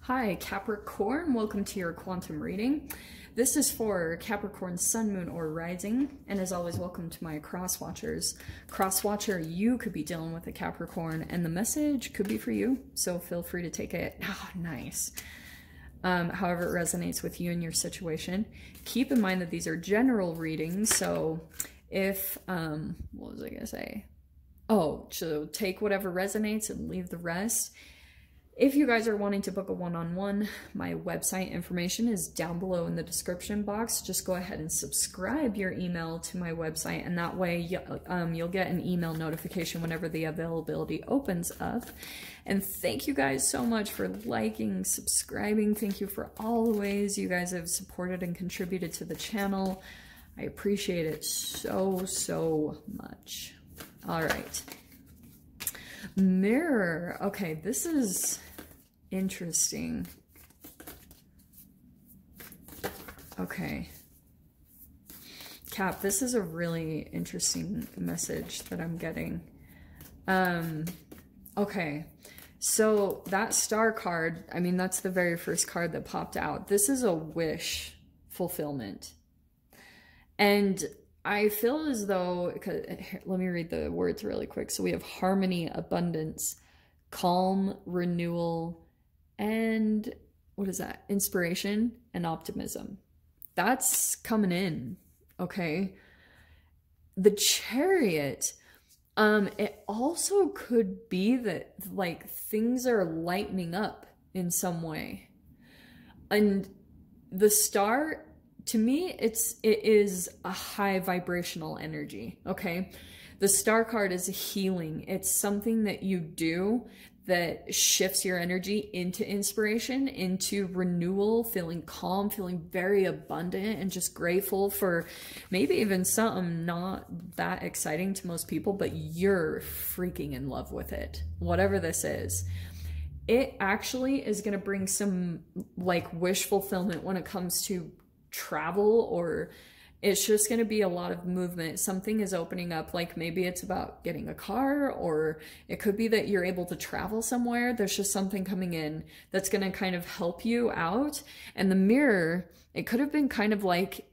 Hi, Capricorn. Welcome to your quantum reading. This is for Capricorn Sun, Moon, or Rising. And as always, welcome to my cross watchers. Cross watcher, you could be dealing with a Capricorn, and the message could be for you. So feel free to take it. Oh, nice. However it resonates with you and your situation. Keep in mind that these are general readings. So if, what was I going to say? Oh, so take whatever resonates and leave the rest. If you guys are wanting to book a one-on-one, my website information is down below in the description box. Just go ahead and subscribe your email to my website, and that way you'll get an email notification whenever the availability opens up. And thank you guys so much for liking, subscribing. Thank you for all the ways you guys have supported and contributed to the channel. I appreciate it so much. All right. Mirror. Okay, this is interesting. Okay. Cap, this is a really interesting message that I'm getting. Okay. So that star card, I mean, that's the very first card that popped out. This is a wish fulfillment. And I feel as though, let me read the words really quick. So we have harmony, abundance, calm, renewal, and what is that? Inspiration and optimism. That's coming in, okay? The Chariot, it also could be that like things are lightening up in some way. And the Star, to me, it is a high vibrational energy, okay? The Star card is a healing. It's something that you do that shifts your energy into inspiration, into renewal, feeling calm, feeling very abundant, and just grateful for maybe even something not that exciting to most people, but you're freaking in love with it, whatever this is. It actually is going to bring some like wish fulfillment when it comes to travel, or it's just going to be a lot of movement. Something is opening up, like maybe it's about getting a car, or it could be that you're able to travel somewhere. There's just something coming in that's going to kind of help you out. And the Mirror, it could have been kind of like,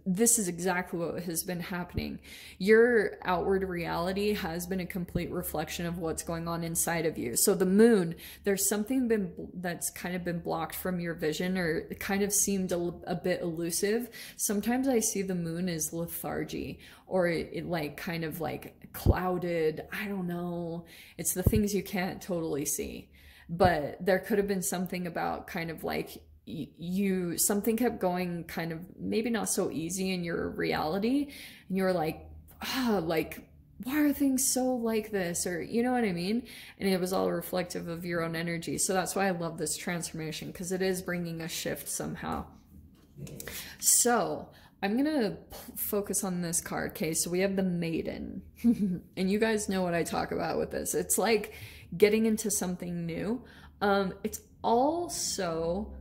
this is exactly what has been happening. Your outward reality has been a complete reflection of what's going on inside of you. So the Moon, there's something that's kind of been blocked from your vision, or it kind of seemed a bit elusive. Sometimes I see the Moon as lethargy, or it like kind of like clouded. I don't know. It's the things you can't totally see. But there could have been something about kind of like something kept going kind of maybe not so easy in your reality, and you were like, like, why are things so like this, or you know what I mean? And it was all reflective of your own energy. So that's why I love this transformation, because it is bringing a shift somehow. So I'm gonna focus on this card. Okay, so we have the Maiden. And you guys know what I talk about with this. It's like getting into something new. It's also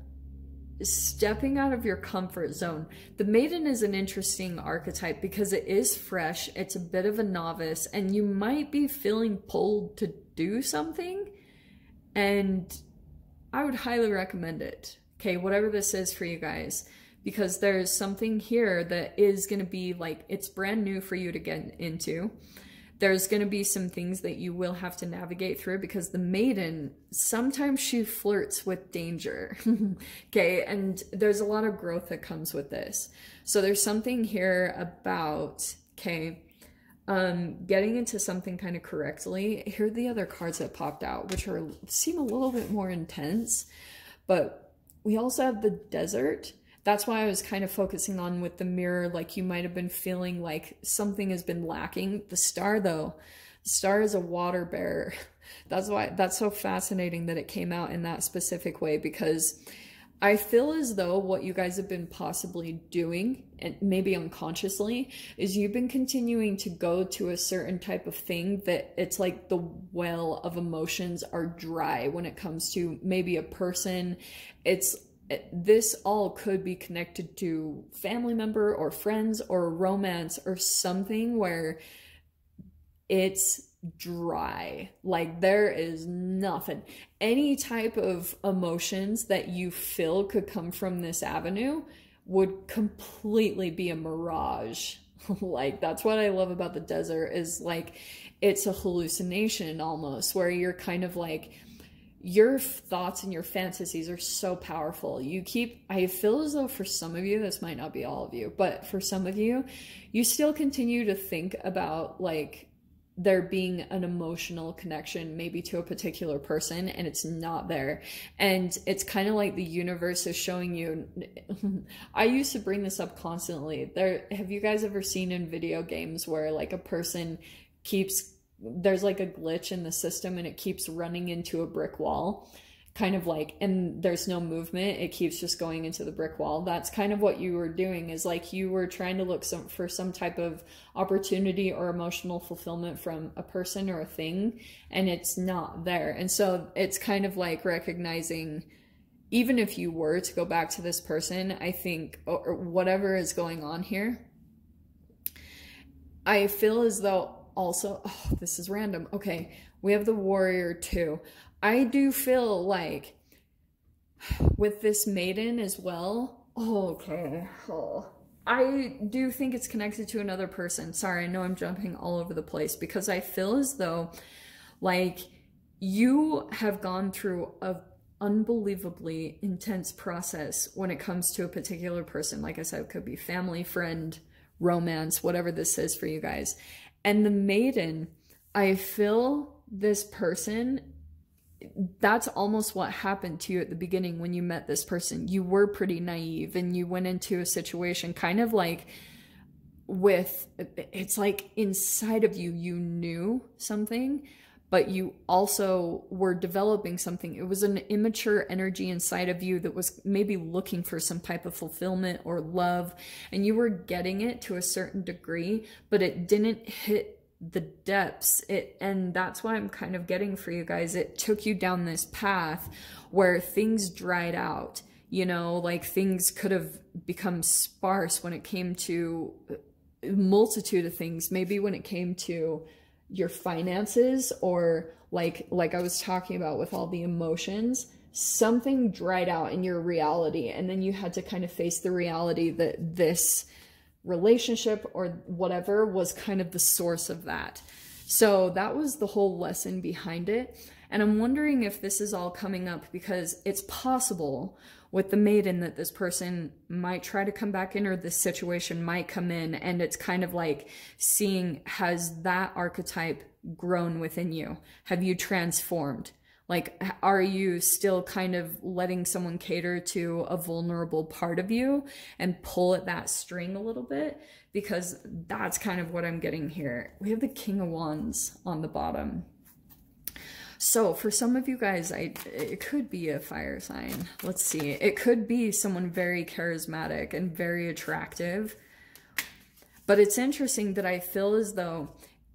stepping out of your comfort zone. The Maiden is an interesting archetype because it is fresh, it's a bit of a novice, and you might be feeling pulled to do something, and I would highly recommend it. Okay, whatever this is for you guys, because there's something here that is going to be like, it's brand new for you to get into. There's going to be some things that you will have to navigate through, because the Maiden, sometimes she flirts with danger. Okay, and there's a lot of growth that comes with this. So there's something here about, okay, getting into something kind of correctly. Here are the other cards that popped out, which seem a little bit more intense. But we also have the Desert. That's why I was kind of focusing on with the Mirror, like you might have been feeling like something has been lacking. The Star, though, the Star is a water bearer. That's why that's so fascinating that it came out in that specific way, because I feel as though what you guys have been possibly doing, and maybe unconsciously, is you've been continuing to go to a certain type of thing that it's like the well of emotions are dry when it comes to maybe a person. This all could be connected to family member or friends or romance or something where it's dry. Like there is nothing. Any type of emotions that you feel could come from this avenue would completely be a mirage. Like that's what I love about the desert, is like it's a hallucination almost, where you're kind of like, your thoughts and your fantasies are so powerful. I feel as though for some of you, this might not be all of you, but for some of you, you still continue to think about like there being an emotional connection maybe to a particular person, and it's not there. And it's kind of like the universe is showing you. I used to bring this up constantly. Have you guys ever seen in video games where like a person there's like a glitch in the system and it keeps running into a brick wall, kind of like, and there's no movement, it keeps just going into the brick wall? That's kind of what you were doing, is like you were trying to look for some type of opportunity or emotional fulfillment from a person or a thing, and it's not there. And so it's kind of like recognizing, even if you were to go back to this person, I think, or whatever is going on here, I feel as though also, oh, this is random. Okay, we have the Warrior too. I do feel like with this Maiden as well. Oh, okay. Oh, I do think it's connected to another person. Sorry, I know I'm jumping all over the place, because I feel as though like you have gone through a unbelievably intense process when it comes to a particular person. Like I said, it could be family, friend, romance, whatever this is for you guys. And the Maiden, I feel this person, that's almost what happened to you at the beginning when you met this person. You were pretty naive and you went into a situation kind of like it's like inside of you, you knew something, but you also were developing something. It was an immature energy inside of you that was maybe looking for some type of fulfillment or love, and you were getting it to a certain degree, but it didn't hit the depths. And that's what I'm kind of getting for you guys. It took you down this path where things dried out, you know, like things could have become sparse when it came to a multitude of things. Maybe when it came to your finances, or like I was talking about with all the emotions, something dried out in your reality, and then you had to kind of face the reality that this relationship or whatever was kind of the source of that. So that was the whole lesson behind it. And I'm wondering if this is all coming up because it's possible with the Maiden that this person might try to come back in, or this situation might come in, and it's kind of like seeing, has that archetype grown within you? Have you transformed? Like, are you still kind of letting someone cater to a vulnerable part of you and pull at that string a little bit? Because that's kind of what I'm getting here. We have the King of Wands on the bottom. So for some of you guys, it could be a fire sign. Let's see. It could be someone very charismatic and very attractive. But it's interesting that I feel as though,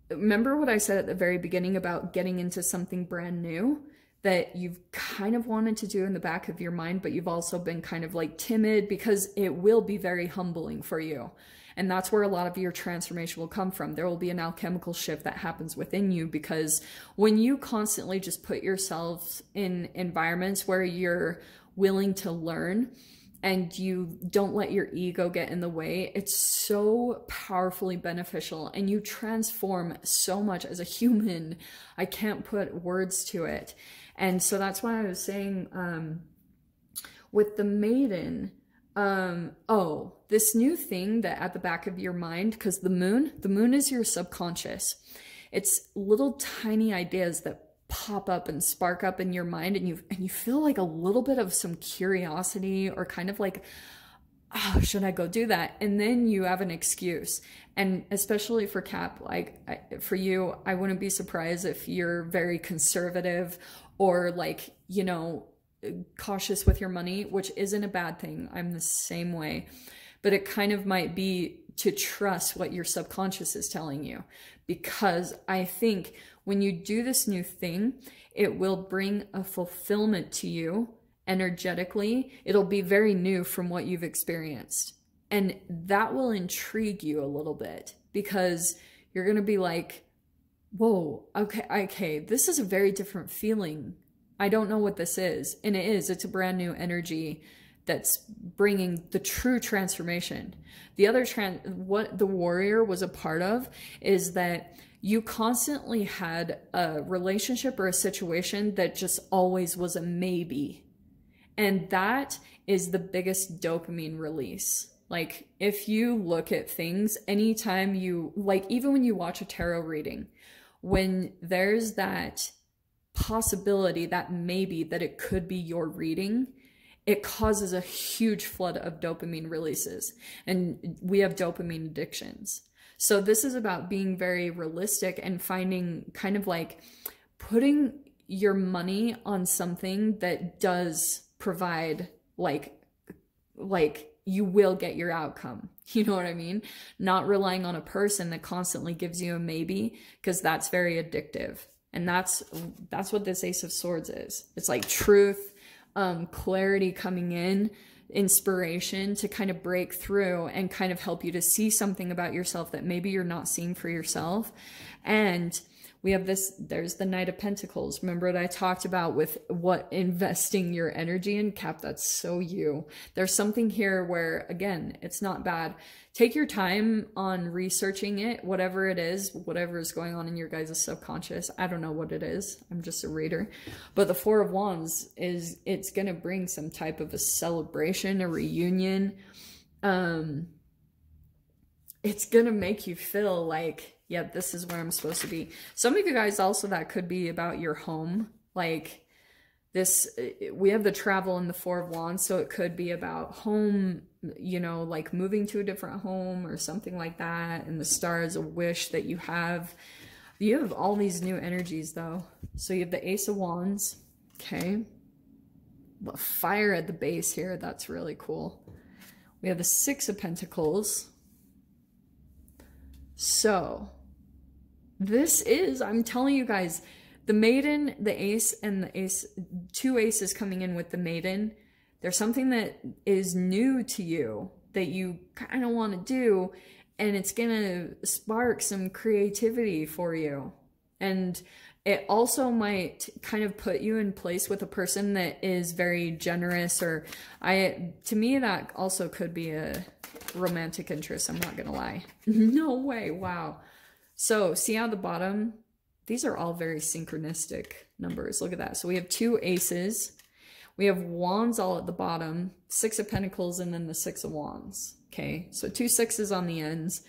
remember what I said at the very beginning about getting into something brand new that you've kind of wanted to do in the back of your mind, but you've also been kind of like timid, because it will be very humbling for you. And that's where a lot of your transformation will come from. There will be an alchemical shift that happens within you, because when you constantly just put yourself in environments where you're willing to learn and you don't let your ego get in the way, it's so powerfully beneficial, and you transform so much as a human. I can't put words to it. And so that's why I was saying with the Maiden, oh, this new thing that at the back of your mind, because the moon is your subconscious. It's little tiny ideas that pop up and spark up in your mind, and you feel like a little bit of some curiosity, or kind of like, oh, should I go do that? And then you have an excuse. And especially for Cap, like for you, I wouldn't be surprised if you're very conservative, or like, you know, cautious with your money, which isn't a bad thing. I'm the same way. But it kind of might be to trust what your subconscious is telling you, because I think when you do this new thing, it will bring a fulfillment to you energetically. It'll be very new from what you've experienced, and that will intrigue you a little bit, because you're going to be like, whoa, okay, this is a very different feeling. I don't know what this is. And it's a brand new energy that's bringing the true transformation. The other what the warrior was a part of is that you constantly had a relationship or a situation that just always was a maybe. And that is the biggest dopamine release. Like, if you look at things, anytime you, like, even when you watch a tarot reading, when there's that possibility, that maybe that it could be your reading, it causes a huge flood of dopamine releases. And we have dopamine addictions. So this is about being very realistic and finding kind of like putting your money on something that does provide like you will get your outcome. You know what I mean? Not relying on a person that constantly gives you a maybe, because that's very addictive. And that's what this Ace of Swords is. It's like truth, clarity coming in, inspiration to kind of break through and kind of help you to see something about yourself that maybe you're not seeing for yourself. And we have this, there's the Knight of Pentacles. Remember what I talked about with what investing your energy in? Cap, that's so you. There's something here where, again, it's not bad. Take your time on researching it, whatever it is, whatever is going on in your guys' subconscious. I don't know what it is. I'm just a reader. But the Four of Wands is, it's going to bring some type of a celebration, a reunion. It's going to make you feel like, yeah, this is where I'm supposed to be. Some of you guys also, that could be about your home. Like this, we have the travel and the Four of Wands. So it could be about home, you know, like moving to a different home or something like that. And the Star is a wish that you have. You have all these new energies though. So you have the Ace of Wands. Okay. The fire at the base here. That's really cool. We have the Six of Pentacles. So this is, I'm telling you guys, the Maiden, the Ace, and the Ace, two aces coming in with the Maiden. There's something that is new to you that you kind of want to do, and it's going to spark some creativity for you. And it also might kind of put you in place with a person that is very generous, or to me, that also could be a romantic interest. I'm not going to lie. No way. Wow. So see how the bottom, these are all very synchronistic numbers. Look at that. So we have two aces. We have wands all at the bottom, Six of Pentacles, and then the Six of Wands. Okay. So two sixes on the ends.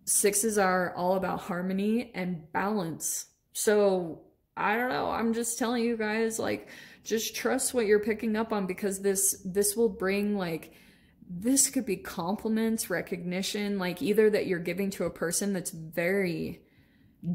Sixes are all about harmony and balance. So I don't know. I'm just telling you guys, like, just trust what you're picking up on, because this will bring, like, this could be compliments, recognition, like either that you're giving to a person that's very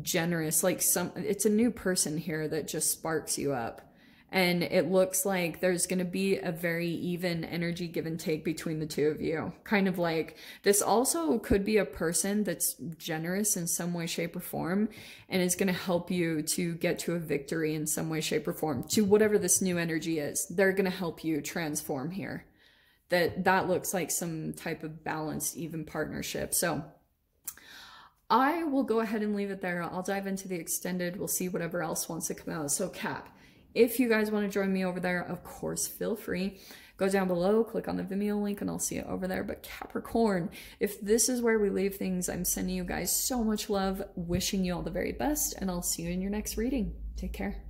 generous, like it's a new person here that just sparks you up. And it looks like there's going to be a very even energy give and take between the two of you. Kind of like this also could be a person that's generous in some way, shape, or form, and is going to help you to get to a victory in some way, shape, or form, to whatever this new energy is. They're going to help you transform here. That looks like some type of balanced, even partnership. So I will go ahead and leave it there. I'll dive into the extended. We'll see whatever else wants to come out. So Cap, if you guys want to join me over there, of course, feel free. Go down below, click on the Vimeo link, and I'll see you over there. But Capricorn, if this is where we leave things, I'm sending you guys so much love, wishing you all the very best, and I'll see you in your next reading. Take care.